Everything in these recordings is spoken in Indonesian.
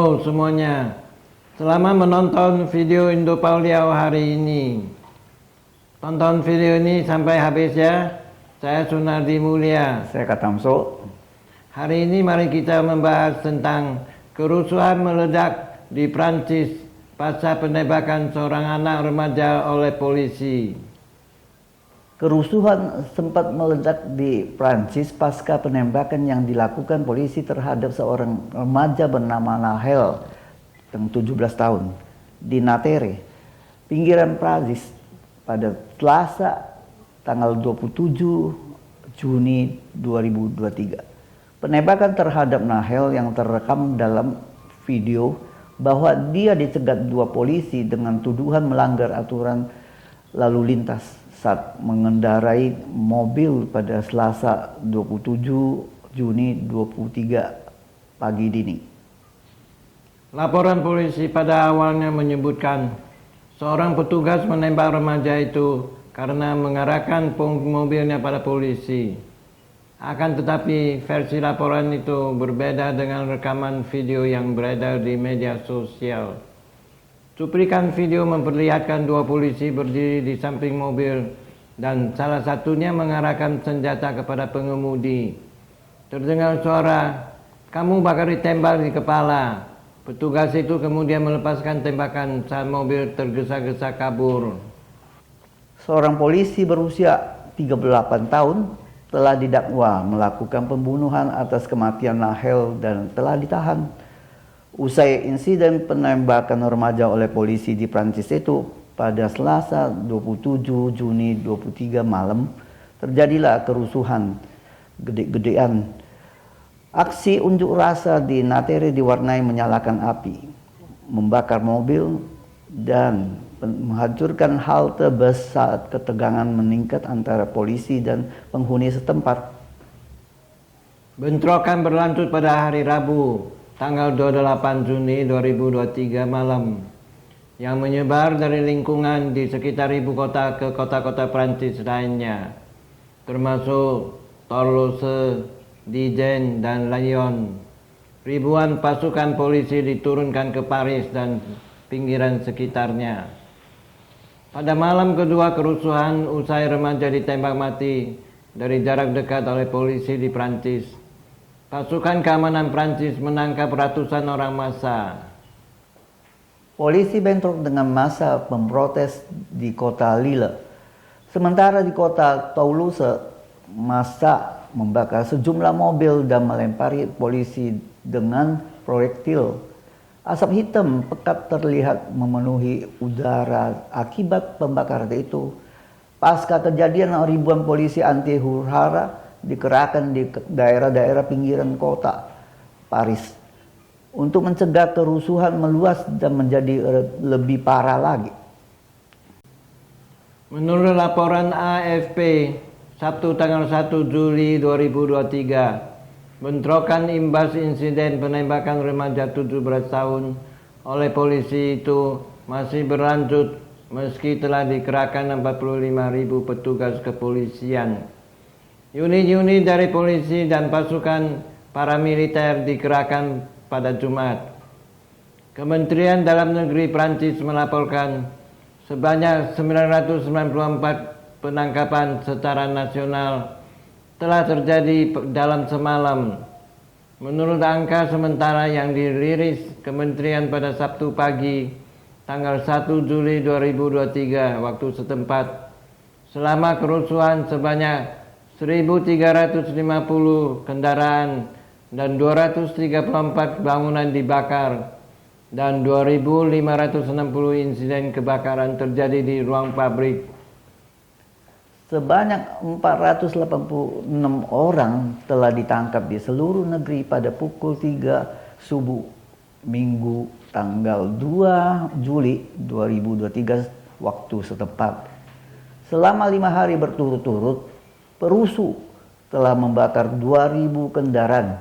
Halo semuanya, selamat menonton video Indopauliau hari ini. Tonton video ini sampai habis ya. Saya Sunardi Mulia. Saya Katamso. Hari ini mari kita membahas tentang kerusuhan meledak di Prancis pasca penembakan seorang anak remaja oleh polisi. Kerusuhan sempat meledak di Prancis pasca penembakan yang dilakukan polisi terhadap seorang remaja bernama Nahel, yang 17 tahun, di Nanterre, pinggiran Prancis pada Selasa tanggal 27 Juni 2023. Penembakan terhadap Nahel yang terekam dalam video bahwa dia dicegat dua polisi dengan tuduhan melanggar aturan lalu lintas saat mengendarai mobil pada Selasa 27 Juni 2023 pagi dini. Laporan polisi pada awalnya menyebutkan seorang petugas menembak remaja itu karena mengarahkan mobilnya pada polisi. Akan tetapi versi laporan itu berbeda dengan rekaman video yang beredar di media sosial. Cuplikan video memperlihatkan dua polisi berdiri di samping mobil dan salah satunya mengarahkan senjata kepada pengemudi. Terdengar suara, "Kamu bakal ditembak di kepala." Petugas itu kemudian melepaskan tembakan saat mobil tergesa-gesa kabur. Seorang polisi berusia 38 tahun telah didakwa melakukan pembunuhan atas kematian Nahel dan telah ditahan. Usai insiden penembakan remaja oleh polisi di Prancis itu pada Selasa 27 Juni 2023 malam, terjadilah kerusuhan gede-gedean. Aksi unjuk rasa di Nanterre diwarnai menyalakan api, membakar mobil, dan menghancurkan halte bus saat ketegangan meningkat antara polisi dan penghuni setempat. Bentrokan berlanjut pada hari Rabu, tanggal 28 Juni 2023 malam, yang menyebar dari lingkungan di sekitar ibu kota ke kota-kota Prancis lainnya, termasuk Toulouse, Dijon, dan Lyon. Ribuan pasukan polisi diturunkan ke Paris dan pinggiran sekitarnya. Pada malam kedua kerusuhan, usai remaja ditembak mati dari jarak dekat oleh polisi di Prancis, pasukan keamanan Prancis menangkap ratusan orang massa. Polisi bentrok dengan massa pemprotes di kota Lille. Sementara di kota Toulouse, massa membakar sejumlah mobil dan melempari polisi dengan proyektil. Asap hitam pekat terlihat memenuhi udara akibat pembakaran itu. Pasca kejadian, ribuan polisi anti huru-hara dikerahkan di daerah-daerah pinggiran kota Paris untuk mencegah kerusuhan meluas dan menjadi lebih parah lagi. Menurut laporan AFP Sabtu tanggal 1 Juli 2023, bentrokan imbas insiden penembakan remaja 17 tahun oleh polisi itu masih berlanjut meski telah dikerahkan 45.000 petugas kepolisian. Unit-unit dari polisi dan pasukan paramiliter dikerahkan pada Jumat. Kementerian Dalam Negeri Prancis melaporkan sebanyak 994 penangkapan secara nasional telah terjadi dalam semalam. Menurut angka sementara yang dirilis Kementerian pada Sabtu pagi, tanggal 1 Juli 2023 waktu setempat, selama kerusuhan sebanyak 1.350 kendaraan dan 234 bangunan dibakar dan 2.560 insiden kebakaran terjadi di ruang pabrik. Sebanyak 486 orang telah ditangkap di seluruh negeri pada pukul 3 subuh Minggu tanggal 2 Juli 2023 waktu setempat. Selama 5 hari berturut-turut, perusuh telah membakar 2.000 kendaraan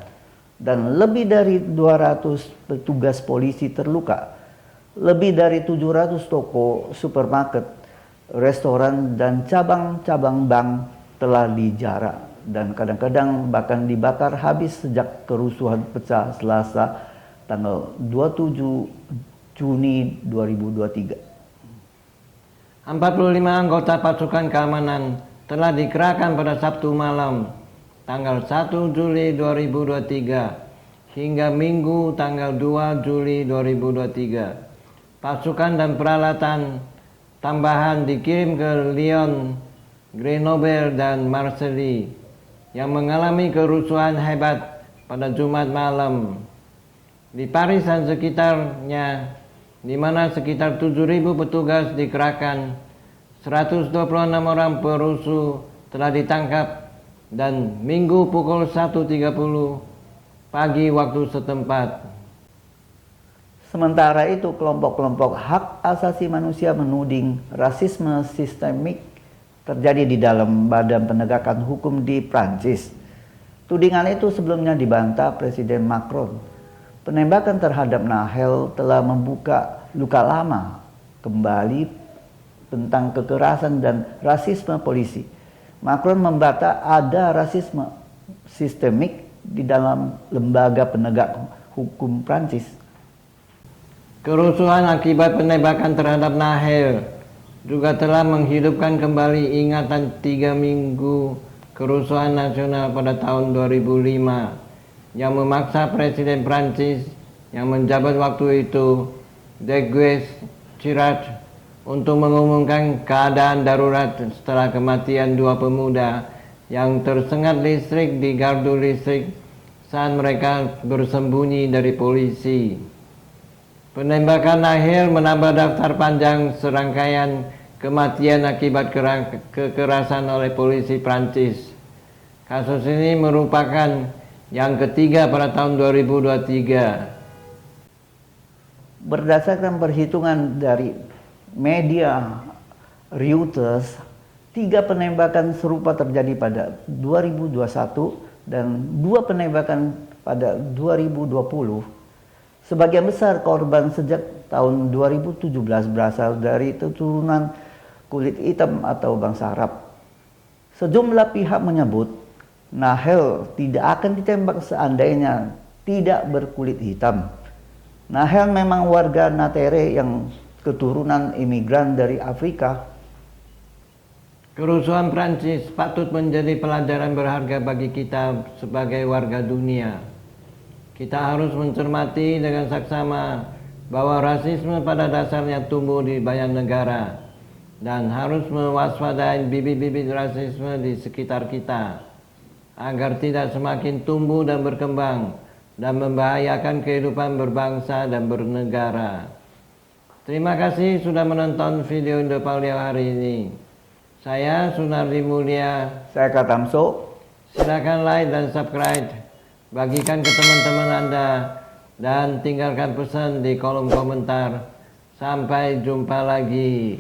dan lebih dari 200 petugas polisi terluka. Lebih dari 700 toko, supermarket, restoran, dan cabang-cabang bank telah dijarah dan kadang-kadang bahkan dibakar habis sejak kerusuhan pecah Selasa tanggal 27 Juni 2023. 45 anggota pasukan keamanan telah dikerahkan pada Sabtu malam tanggal 1 Juli 2023 hingga Minggu tanggal 2 Juli 2023. Pasukan dan peralatan tambahan dikirim ke Lyon, Grenoble, dan Marseille yang mengalami kerusuhan hebat pada Jumat malam. Di Paris dan sekitarnya, di mana sekitar 7.000 petugas dikerahkan, 126 orang perusuh telah ditangkap dan Minggu pukul 1.30 pagi waktu setempat. Sementara itu, kelompok-kelompok hak asasi manusia menuding rasisme sistemik terjadi di dalam Badan Penegakan Hukum di Prancis. Tudingan itu sebelumnya dibantah Presiden Macron. Penembakan terhadap Nahel telah membuka luka lama kembali tentang kekerasan dan rasisme polisi. Macron membantah ada rasisme sistemik di dalam lembaga penegak hukum Prancis. Kerusuhan akibat penembakan terhadap Nahel juga telah menghidupkan kembali ingatan 3 minggu kerusuhan nasional pada tahun 2005 yang memaksa Presiden Prancis yang menjabat waktu itu, Jacques Chirac, untuk mengumumkan keadaan darurat setelah kematian 2 pemuda yang tersengat listrik di gardu listrik saat mereka bersembunyi dari polisi. Penembakan Nahel menambah daftar panjang serangkaian kematian akibat kekerasan oleh polisi Prancis. Kasus ini merupakan yang ketiga pada tahun 2023. Berdasarkan perhitungan dari media Reuters, 3 penembakan serupa terjadi pada 2021 dan 2 penembakan pada 2020. Sebagian besar korban sejak tahun 2017 berasal dari keturunan kulit hitam atau bangsa Arab. Sejumlah pihak menyebut Nahel tidak akan ditembak seandainya tidak berkulit hitam. Nahel memang warga Natere yang keturunan imigran dari Afrika. Kerusuhan Prancis patut menjadi pelajaran berharga bagi kita sebagai warga dunia. Kita harus mencermati dengan saksama bahwa rasisme pada dasarnya tumbuh di banyak negara dan harus mewaspadai bibit-bibit rasisme di sekitar kita agar tidak semakin tumbuh dan berkembang dan membahayakan kehidupan berbangsa dan bernegara. Terima kasih sudah menonton video Indopaulia hari ini. Saya Sunardi Mulia. Saya Katamso. Silakan like dan subscribe, bagikan ke teman-teman Anda, dan tinggalkan pesan di kolom komentar. Sampai jumpa lagi.